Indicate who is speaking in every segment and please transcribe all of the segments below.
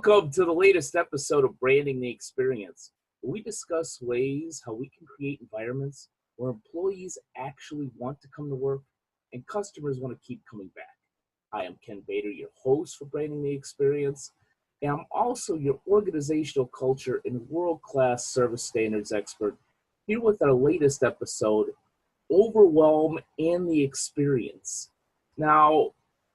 Speaker 1: Welcome to the latest episode of Branding the Experience, where we discuss ways how we can create environments where employees actually want to come to work and customers want to keep coming back. I am Ken Bader, your host for Branding the Experience, and I'm also your organizational culture and world-class service standards expert, here with our latest episode, Overwhelm and the Experience. Now,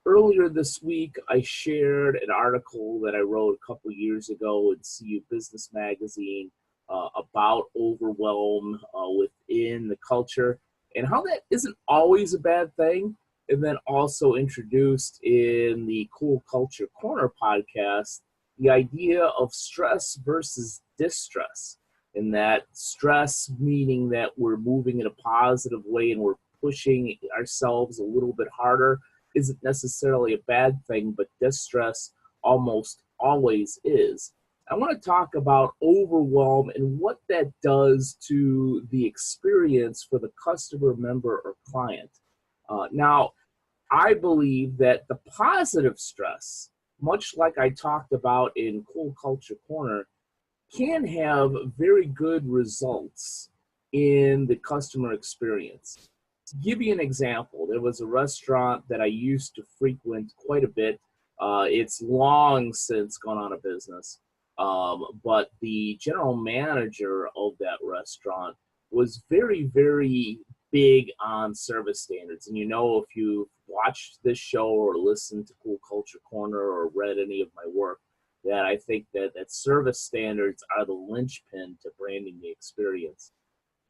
Speaker 1: earlier this week, I shared an article that I wrote a couple years ago in CU Business Magazine about overwhelm within the culture and how that isn't always a bad thing. And then also introduced in the Cool Culture Corner podcast the idea of stress versus distress. And that stress meaning that we're moving in a positive way and we're pushing ourselves a little bit harder isn't necessarily a bad thing, but distress almost always is. I want to talk about overwhelm and what that does to the experience for the customer, member, or client. Now, I believe that the positive stress, much like I talked about in Cool Culture Corner, can have very good results in the customer experience. To give you an example, there was a restaurant that I used to frequent quite a bit. It's long since gone out of business, but the general manager of that restaurant was very, very big on service standards. And if you watched this show or listened to Cool Culture Corner or read any of my work, that I think that service standards are the linchpin to branding the experience.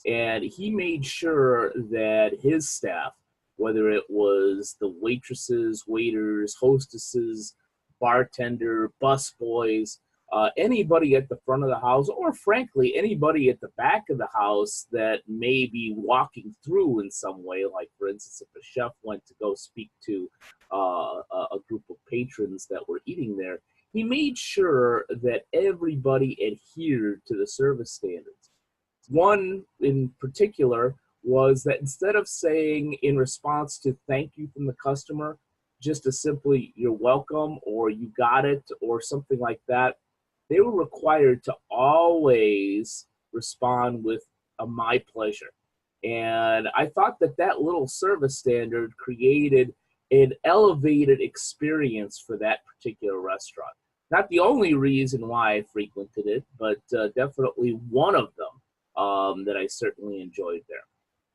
Speaker 1: And he made sure that his staff, whether it was the waitresses, waiters, hostesses, bartender, busboys, anybody at the front of the house, or frankly, anybody at the back of the house that may be walking through in some way, like for instance, if a chef went to go speak to a group of patrons that were eating there, he made sure that everybody adhered to the service standards. One in particular was that instead of saying in response to thank you from the customer, just a simply you're welcome or you got it or something like that, they were required to always respond with a my pleasure. And I thought that little service standard created an elevated experience for that particular restaurant. Not the only reason why I frequented it, but definitely one of them that I certainly enjoyed there.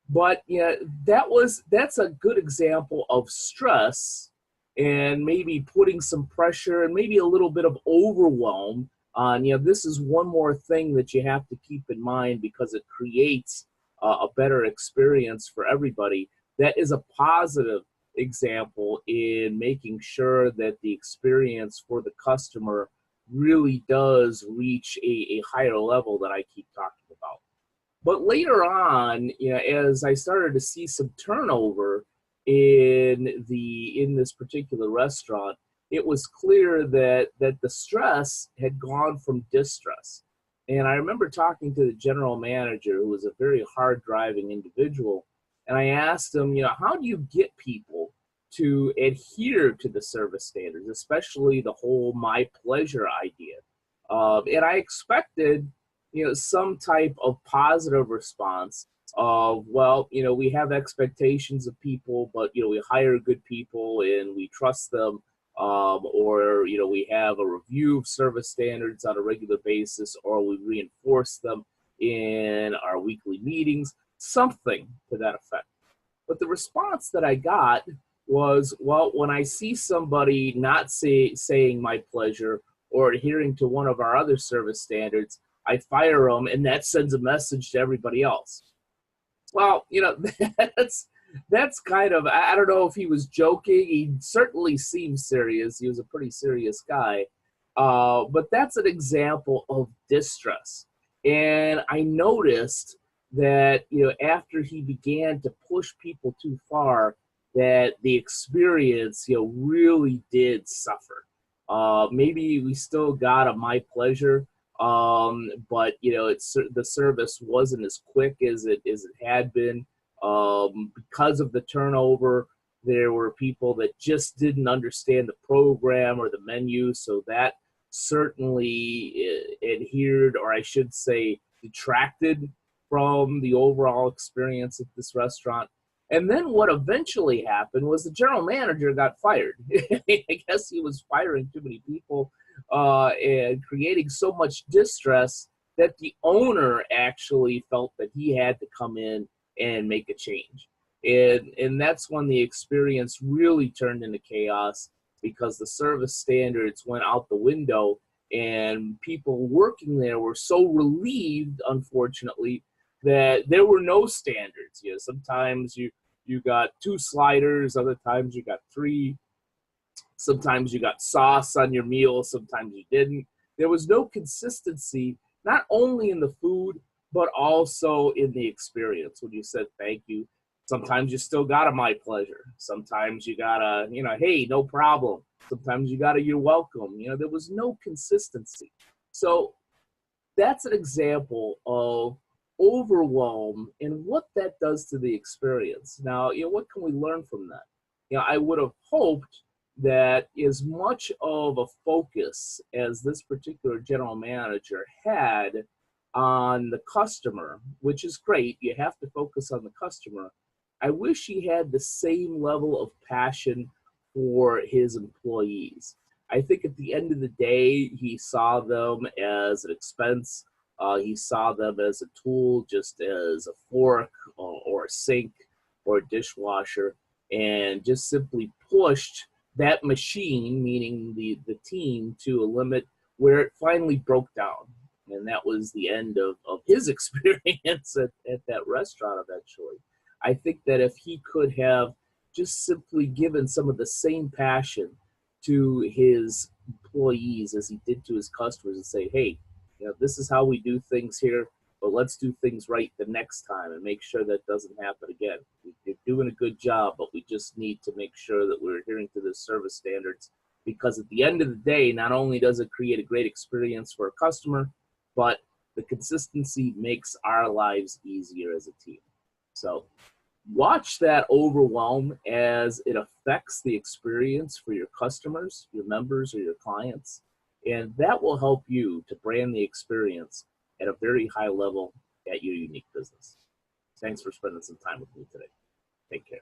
Speaker 1: But yeah, that's a good example of stress and maybe putting some pressure and maybe a little bit of overwhelm on, this is one more thing that you have to keep in mind because it creates a better experience for everybody. That is a positive example in making sure that the experience for the customer really does reach a higher level that I keep talking about. But later on, as I started to see some turnover in this particular restaurant, it was clear that the stress had gone from distress. And I remember talking to the general manager, who was a very hard-driving individual, and I asked him, how do you get people to adhere to the service standards, especially the whole my pleasure idea? And I expected, some type of positive response of, well, we have expectations of people, but, we hire good people and we trust them. Or, we have a review of service standards on a regular basis, or we reinforce them in our weekly meetings, something to that effect. But the response that I got was, well, when I see somebody not saying my pleasure or adhering to one of our other service standards, I fire them, and that sends a message to everybody else. Well, that's kind of, I don't know if he was joking. He certainly seemed serious. He was a pretty serious guy. But that's an example of distress. And I noticed that, after he began to push people too far, that the experience, really did suffer. Maybe we still got a my pleasure, but the service wasn't as quick as it had been. Because of the turnover, there were people that just didn't understand the program or the menu, so that certainly adhered, or I should say, detracted from the overall experience at this restaurant. And then what eventually happened was the general manager got fired. I guess he was firing too many people and creating so much distress that the owner actually felt that he had to come in and make a change. And that's when the experience really turned into chaos because the service standards went out the window and people working there were so relieved, unfortunately, that there were no standards. You know, sometimes you got two sliders, other times you got three. Sometimes you got sauce on your meal, sometimes you didn't. There was no consistency, not only in the food, but also in the experience. When you said thank you, sometimes you still got a my pleasure. Sometimes you got a, hey, no problem. Sometimes you got a you're welcome. There was no consistency. So that's an example of overwhelm and what that does to the experience. Now, what can we learn from that? I would have hoped that as much of a focus as this particular general manager had on the customer, which is great, you have to focus on the customer. I wish he had the same level of passion for his employees. I think at the end of the day, he saw them as an expense. He saw them as a tool, just as a fork or a sink or a dishwasher, and just simply pushed that machine, meaning the team, to a limit where it finally broke down. And that was the end of his experience at that restaurant eventually. I think that if he could have just simply given some of the same passion to his employees as he did to his customers and say, hey, this is how we do things here, but let's do things right the next time and make sure that doesn't happen again. You're doing a good job, but we just need to make sure that we're adhering to the service standards, because at the end of the day, not only does it create a great experience for a customer, but the consistency makes our lives easier as a team. So watch that overwhelm as it affects the experience for your customers, your members, or your clients. And that will help you to brand the experience at a very high level at your unique business. Thanks for spending some time with me today. Take care.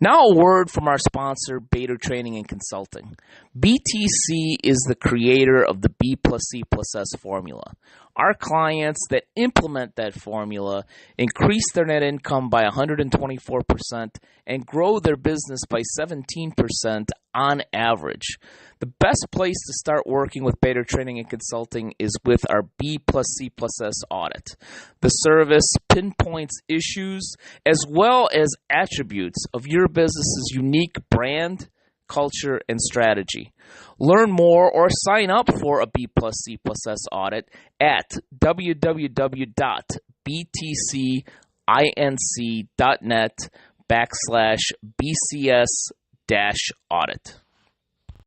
Speaker 2: Now a word from our sponsor, Bader Training and Consulting. BTC is the creator of the B plus C plus S formula. Our clients that implement that formula increase their net income by 124% and grow their business by 17% on average. The best place to start working with Bader Training and Consulting is with our B plus C plus S audit. The service pinpoints issues as well as attributes of your business's unique brand, culture, and strategy. Learn more or sign up for a B plus C plus S audit at www.btcinc.net/BCS-audit.